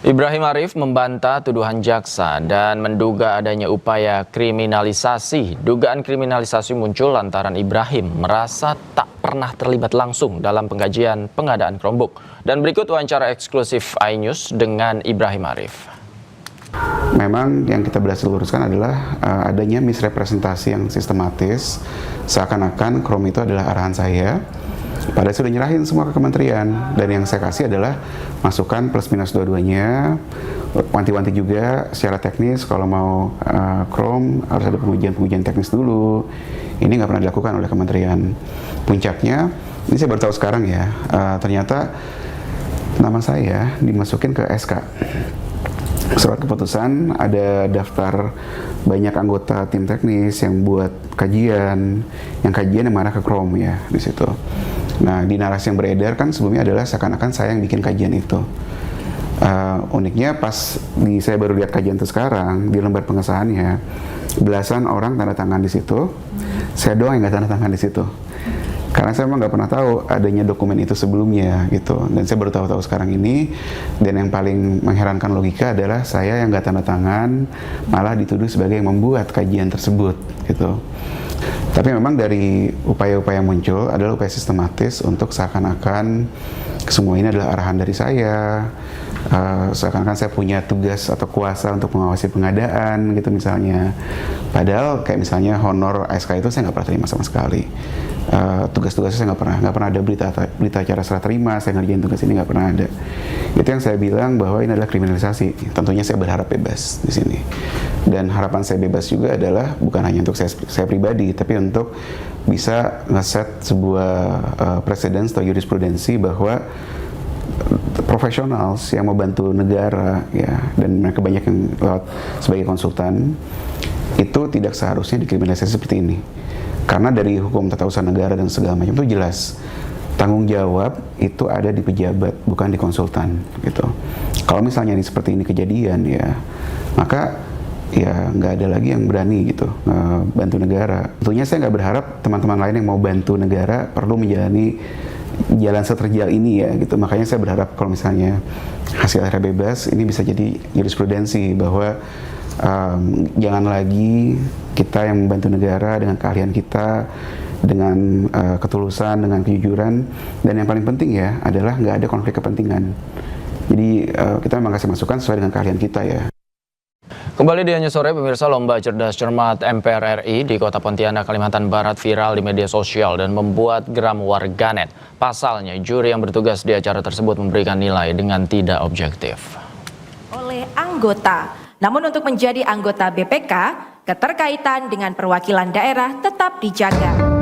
Ibrahim Arif membantah tuduhan jaksa dan menduga adanya upaya kriminalisasi. Dugaan kriminalisasi muncul lantaran Ibrahim merasa tak pernah terlibat langsung dalam pengkajian pengadaan Chromebook. Dan berikut wawancara eksklusif iNews dengan Ibrahim Arif. Memang yang kita berhasil luruskan adalah adanya misrepresentasi yang sistematis, seakan-akan Chrome itu adalah arahan saya. Padahal sudah nyerahin semua ke kementerian, dan yang saya kasih adalah masukan plus minus dua-duanya, wanti-wanti juga secara teknis kalau mau Chrome harus ada pengujian teknis dulu. Ini nggak pernah dilakukan oleh kementerian. Puncaknya, ini saya baru tahu sekarang ya, ternyata nama saya dimasukin ke SK. Surat keputusan, ada daftar banyak anggota tim teknis yang buat kajian, yang mana ke Chrome ya di situ. Nah, di narasi yang beredar kan sebelumnya adalah seakan-akan saya yang bikin kajian itu. Uniknya pas saya baru lihat kajian itu sekarang di lembar pengesahannya, belasan orang tanda tangan di situ, saya doang yang nggak tanda tangan di situ. Karena saya memang nggak pernah tahu adanya dokumen itu sebelumnya gitu, dan saya baru tahu sekarang ini. Dan yang paling mengherankan logika adalah saya yang nggak tanda tangan malah dituduh sebagai yang membuat kajian tersebut gitu. Tapi memang dari upaya-upaya muncul adalah upaya sistematis untuk seakan-akan semua ini adalah arahan dari saya, seakan-akan saya punya tugas atau kuasa untuk mengawasi pengadaan gitu misalnya. Padahal kayak misalnya honor ASK itu saya nggak pernah terima sama sekali. Tugas-tugasnya saya nggak pernah ada berita acara serah terima, saya ngerjain tugas ini nggak pernah ada. Itu yang saya bilang bahwa ini adalah kriminalisasi. Tentunya saya berharap bebas di sini. Dan harapan saya bebas juga adalah bukan hanya untuk saya pribadi, tapi untuk bisa ngeset sebuah presiden atau jurisprudensi bahwa profesional yang membantu negara ya, dan mereka banyak yang lewat sebagai konsultan, itu tidak seharusnya dikriminalisasi seperti ini. Karena dari hukum tata usaha negara dan segala macam itu jelas tanggung jawab itu ada di pejabat, bukan di konsultan gitu. Kalau misalnya ini seperti ini kejadian ya, maka ya nggak ada lagi yang berani gitu bantu negara. Tentunya saya nggak berharap teman-teman lain yang mau bantu negara perlu menjalani jalan seterjal ini ya gitu. Makanya saya berharap kalau misalnya hasil akhirnya bebas, ini bisa jadi jurisprudensi bahwa jangan lagi kita yang membantu negara dengan keahlian kita, dengan ketulusan, dengan kejujuran, dan yang paling penting ya adalah nggak ada konflik kepentingan. Jadi kita memang kasih masukan sesuai dengan keahlian kita ya. Kembali di iNews Sore, pemirsa, lomba cerdas cermat MPR RI di Kota Pontianak, Kalimantan Barat viral di media sosial dan membuat geram warganet. Pasalnya, juri yang bertugas di acara tersebut memberikan nilai dengan tidak objektif. Oleh anggota, namun untuk menjadi anggota BPK, keterkaitan dengan perwakilan daerah tetap dijaga.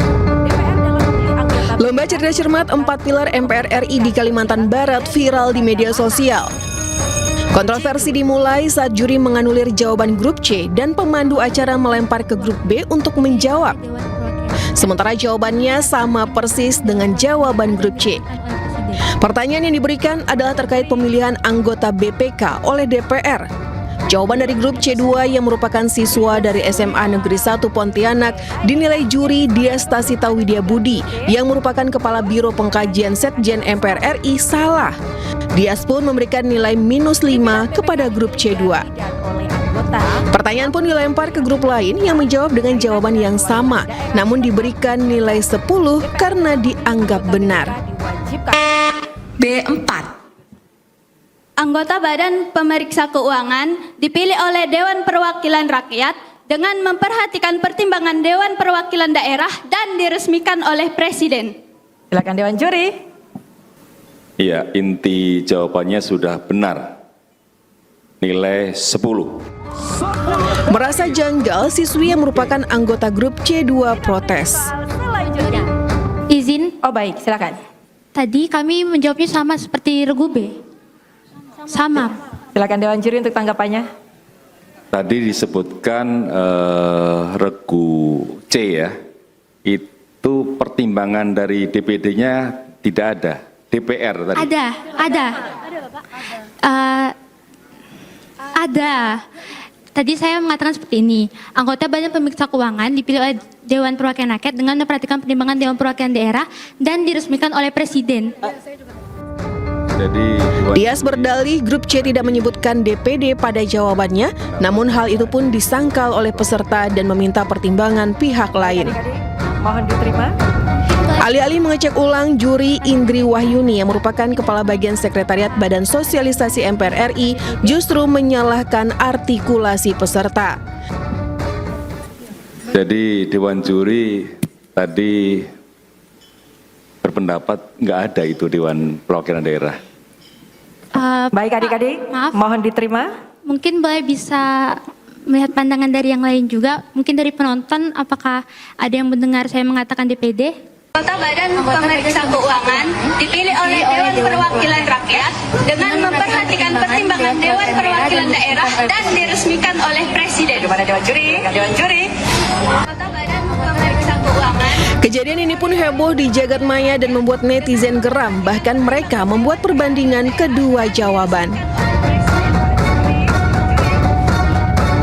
Lomba cerdas cermat 4 pilar MPR RI di Kalimantan Barat viral di media sosial. Kontroversi dimulai saat juri menganulir jawaban grup C dan pemandu acara melempar ke grup B untuk menjawab. Sementara jawabannya sama persis dengan jawaban grup C. Pertanyaan yang diberikan adalah terkait pemilihan anggota BPK oleh DPR. Jawaban dari grup C2 yang merupakan siswa dari SMA Negeri 1 Pontianak dinilai juri Diastasita Widya Budi yang merupakan Kepala Biro Pengkajian Setjen MPR RI salah. Dias pun memberikan nilai -5 kepada grup C2. Pertanyaan pun dilempar ke grup lain yang menjawab dengan jawaban yang sama, namun diberikan nilai 10 karena dianggap benar. B4. Anggota Badan Pemeriksa Keuangan dipilih oleh Dewan Perwakilan Rakyat dengan memperhatikan pertimbangan Dewan Perwakilan Daerah dan diresmikan oleh Presiden. Silakan Dewan Juri. Iya, inti jawabannya sudah benar. Nilai 10. Merasa janggal, siswi yang merupakan anggota grup C2 protes. Izin. Oh baik, silakan. Tadi kami menjawabnya sama seperti regu B. Sama. Silakan Dewan Juri untuk tanggapannya. Tadi disebutkan regu C ya, itu pertimbangan dari DPD-nya tidak ada, DPR tadi. Ada. Tadi saya mengatakan seperti ini, anggota Badan Pemeriksa Keuangan dipilih oleh Dewan Perwakilan Rakyat dengan memperhatikan pertimbangan Dewan Perwakilan Daerah dan diresmikan oleh Presiden. Jadi Tias berdalih grup C tidak menyebutkan DPD pada jawabannya, namun hal itu pun disangkal oleh peserta dan meminta pertimbangan pihak lain. Adik-adik, mohon diterima. Alih-alih mengecek ulang, juri Indri Wahyuni yang merupakan Kepala Bagian Sekretariat Badan Sosialisasi MPR RI justru menyalahkan artikulasi peserta. Jadi Dewan Juri tadi berpendapat nggak ada itu Dewan Perwakilan Daerah. Baik adik-adik, maaf. mohon diterima. Mungkin boleh bisa melihat pandangan dari yang lain juga. Mungkin dari penonton, apakah ada yang mendengar saya mengatakan DPD? Kota Badan Pemeriksa Keuangan dipilih oleh Dewan Perwakilan Rakyat dengan memperhatikan pertimbangan Dewan Perwakilan Daerah dan diresmikan oleh Presiden. Gimana Dewan Juri? Dewan Juri. Kota Badan Pemeriksa Keuangan. Kejadian ini pun heboh di jagat maya dan membuat netizen geram, bahkan mereka membuat perbandingan kedua jawaban.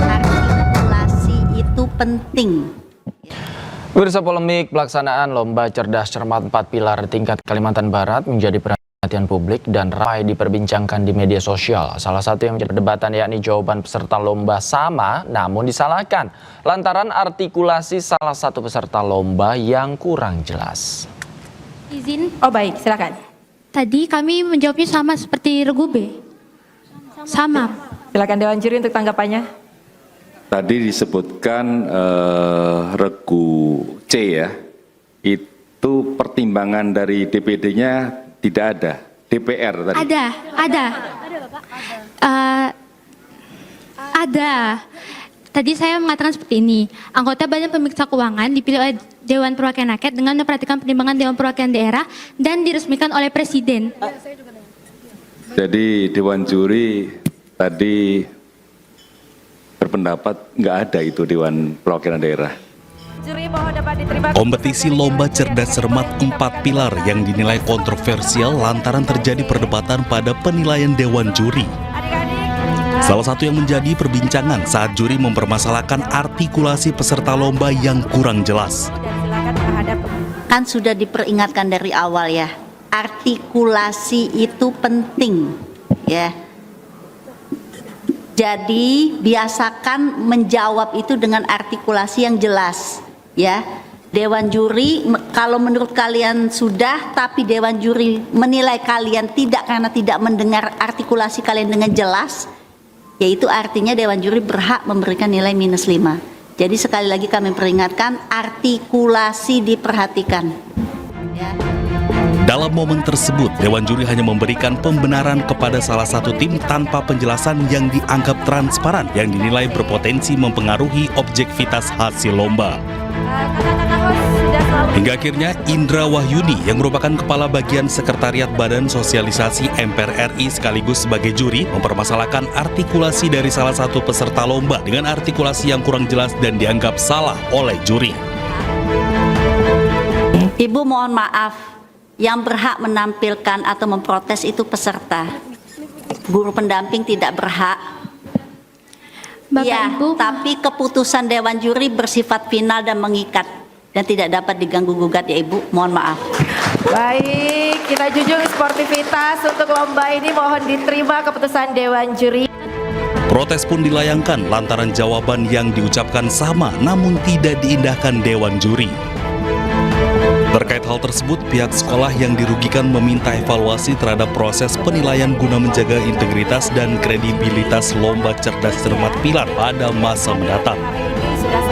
Artikulasi itu penting. Pemirsa, polemik pelaksanaan Lomba Cerdas Cermat 4 Pilar tingkat Kalimantan Barat menjadi perhatian publik dan ramai diperbincangkan di media sosial. Salah satu yang menjadi perdebatan yakni jawaban peserta lomba sama namun disalahkan lantaran artikulasi salah satu peserta lomba yang kurang jelas. Izin, Oh baik, silakan. tadi kami menjawabnya sama seperti Regu B. Sama. Silakan Dewan Juri untuk tanggapannya. Tadi disebutkan regu C ya, itu pertimbangan dari DPD-nya tidak ada, DPR tadi. Ada. Ada. Tadi saya mengatakan seperti ini, anggota Badan Pemeriksa Keuangan dipilih oleh Dewan Perwakilan Rakyat dengan memperhatikan pertimbangan Dewan Perwakilan Daerah dan diresmikan oleh Presiden. Jadi Dewan Juri tadi berpendapat nggak ada itu Dewan Perwakilan Daerah. Juri mohon dapat diterima. Kompetisi Lomba Cerdas Cermat 4 Pilar yang dinilai kontroversial lantaran terjadi perdebatan pada penilaian Dewan Juri. Adik-adik. Salah satu yang menjadi perbincangan saat juri mempermasalahkan artikulasi peserta lomba yang kurang jelas. Dan silakan menghadap. Kan sudah diperingatkan dari awal ya, artikulasi itu penting ya. Jadi biasakan menjawab itu dengan artikulasi yang jelas ya. Dewan Juri kalau menurut kalian sudah, tapi Dewan Juri menilai kalian tidak karena tidak mendengar artikulasi kalian dengan jelas, yaitu artinya Dewan Juri berhak memberikan nilai -5. Jadi sekali lagi kami peringatkan, artikulasi diperhatikan ya. Dalam momen tersebut, Dewan Juri hanya memberikan pembenaran kepada salah satu tim tanpa penjelasan yang dianggap transparan yang dinilai berpotensi mempengaruhi objektivitas hasil lomba. Hingga akhirnya Indra Wahyuni yang merupakan Kepala Bagian Sekretariat Badan Sosialisasi MPR RI sekaligus sebagai juri mempermasalahkan artikulasi dari salah satu peserta lomba dengan artikulasi yang kurang jelas dan dianggap salah oleh juri. Ibu mohon maaf, yang berhak menampilkan atau memprotes itu peserta. Guru pendamping tidak berhak. Bapak Ya, Ibu, tapi keputusan Dewan Juri bersifat final dan mengikat dan tidak dapat diganggu-gugat ya Ibu. Mohon maaf. Baik, kita junjung sportivitas untuk lomba ini. Mohon diterima keputusan Dewan Juri. Protes pun dilayangkan lantaran jawaban yang diucapkan sama namun tidak diindahkan Dewan Juri. Terkait hal tersebut, pihak sekolah yang dirugikan meminta evaluasi terhadap proses penilaian guna menjaga integritas dan kredibilitas Lomba Cerdas Cermat Pilar pada masa mendatang.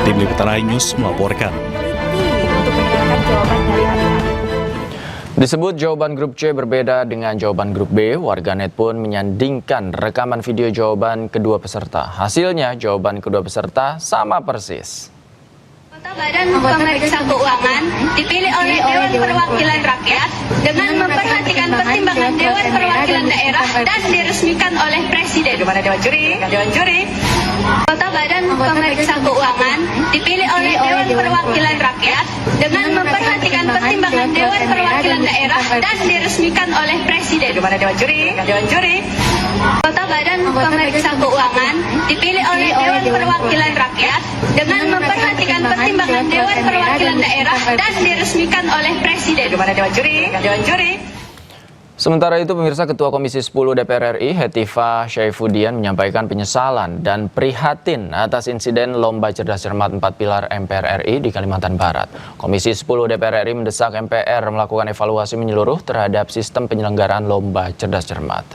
Tim Liputan iNews melaporkan. Untuk mendengarkan jawaban dari adik-adik. Disebut jawaban grup C berbeda dengan jawaban grup B, warganet pun menyandingkan rekaman video jawaban kedua peserta. Hasilnya, jawaban kedua peserta sama persis. Kota Badan Pemeriksa Keuangan dipilih oleh Dewan Perwakilan Rakyat dengan memperhatikan pertimbangan Dewan Perwakilan Daerah dan diresmikan oleh Presiden. Gimana Dewan Juri? Dewan Juri. Kota Badan Pemeriksa Keuangan dipilih oleh Dewan Perwakilan Rakyat dengan memperhatikan pertimbangan Dewan Perwakilan Daerah dan diresmikan oleh Presiden. Gimana Dewan Juri? Dewan Juri. Kota Badan Pemeriksa Keuangan dipilih oleh Dewan Perwakilan Rakyat dengan memperhatikan pertimbangan Dewan Perwakilan Daerah dan diresmikan oleh Presiden. Gimana Dewan Juri? Dewan Juri. Sementara itu, pemirsa, Ketua Komisi 10 DPR RI, Hetifah Syaifuddin, menyampaikan penyesalan dan prihatin atas insiden Lomba Cerdas Cermat 4 Pilar MPR RI di Kalimantan Barat. Komisi 10 DPR RI mendesak MPR melakukan evaluasi menyeluruh terhadap sistem penyelenggaraan Lomba Cerdas Cermat.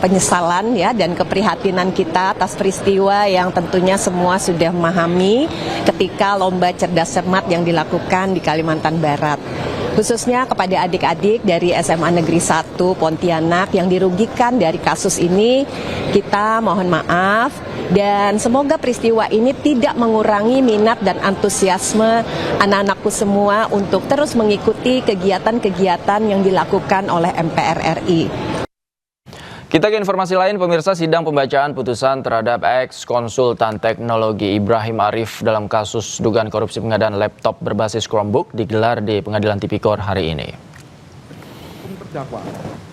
Penyesalan ya dan keprihatinan kita atas peristiwa yang tentunya semua sudah memahami ketika Lomba Cerdas Cermat yang dilakukan di Kalimantan Barat. Khususnya kepada adik-adik dari SMA Negeri 1 Pontianak yang dirugikan dari kasus ini, kita mohon maaf dan semoga peristiwa ini tidak mengurangi minat dan antusiasme anak-anakku semua untuk terus mengikuti kegiatan-kegiatan yang dilakukan oleh MPR RI. Kita ke informasi lain, pemirsa. Sidang pembacaan putusan terhadap ex-konsultan teknologi Ibrahim Arif dalam kasus dugaan korupsi pengadaan laptop berbasis Chromebook digelar di Pengadilan Tipikor hari ini. Terdakwa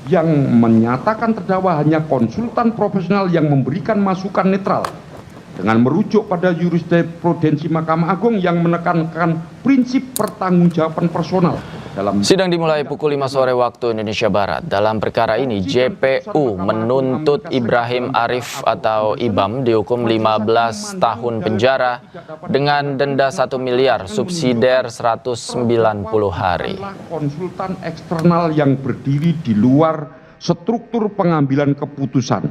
yang menyatakan terdakwa hanya konsultan profesional yang memberikan masukan netral dengan merujuk pada jurisprudensi Mahkamah Agung yang menekankan prinsip pertanggungjawaban personal. Sidang dimulai pukul 5 sore waktu Indonesia Barat. Dalam perkara ini, JPU menuntut Ibrahim Arif atau Ibam dihukum 15 tahun penjara dengan denda 1 miliar, subsidiar 190 hari. Konsultan eksternal yang berdiri di luar struktur pengambilan keputusan,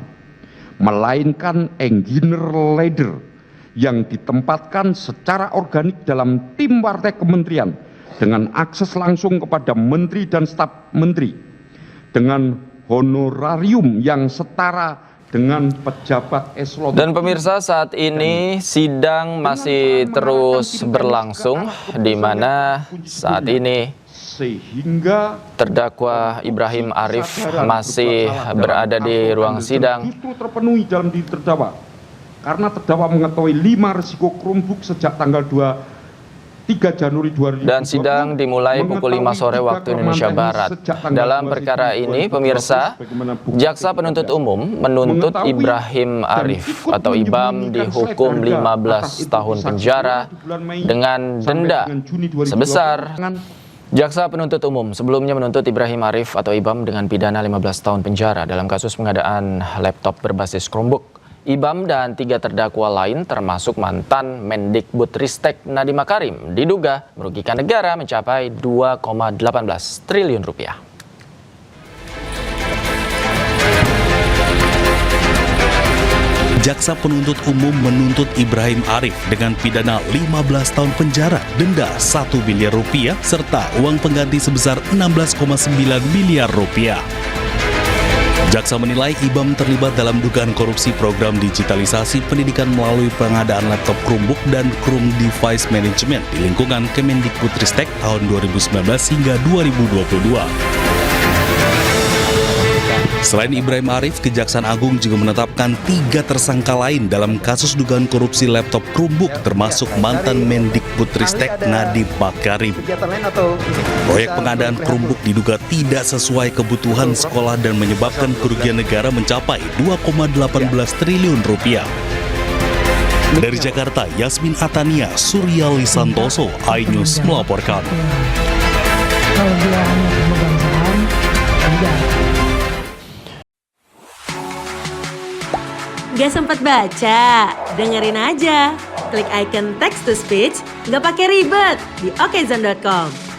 melainkan engineer leader yang ditempatkan secara organik dalam tim partai kementerian dengan akses langsung kepada menteri dan staf menteri, dengan honorarium yang setara dengan pejabat eselon. Dan pemirsa, saat ini sidang masih terus berlangsung, di mana saat ini sehingga terdakwa Ibrahim Arif masih berada di ruang sidang. Justru terpenuhi dalam diri terdakwa, karena terdakwa mengetahui 5 risiko Chromebook sejak tanggal 3 Januari 2020. Dan sidang dimulai pukul 5 sore waktu Indonesia Barat. Dalam perkara ini, pemirsa, jaksa penuntut umum menuntut Ibrahim Arif atau Ibam dihukum 15 tahun penjara dengan denda sebesar. Jaksa penuntut umum sebelumnya menuntut Ibrahim Arif atau Ibam dengan pidana 15 tahun penjara dalam kasus pengadaan laptop berbasis Chromebook. Ibam dan 3 terdakwa lain termasuk mantan Mendikbudristek Nadiem Makarim diduga merugikan negara mencapai 2,18 triliun rupiah. Jaksa penuntut umum menuntut Ibrahim Arif dengan pidana 15 tahun penjara, denda 1 miliar rupiah, serta uang pengganti sebesar 16,9 miliar rupiah. Jaksa menilai Ibam terlibat dalam dugaan korupsi program digitalisasi pendidikan melalui pengadaan laptop Chromebook dan Chrome Device Management di lingkungan Kemendikbudristek tahun 2019 hingga 2022. Selain Ibrahim Arif, Kejaksaan Agung juga menetapkan 3 tersangka lain dalam kasus dugaan korupsi laptop Chromebook, termasuk mantan Mendikbudristek Nadiem Makarim. Proyek pengadaan Chromebook diduga tidak sesuai kebutuhan sekolah dan menyebabkan kerugian negara mencapai 2,18 triliun rupiah. Dari Jakarta, Yasmin Atania, Suryali Santoso, iNews melaporkan. Kalau dia hanya pemegang saham, tidak. Gak sempat baca? Dengerin aja. Klik icon text to speech, gak pakai ribet di okezone.com.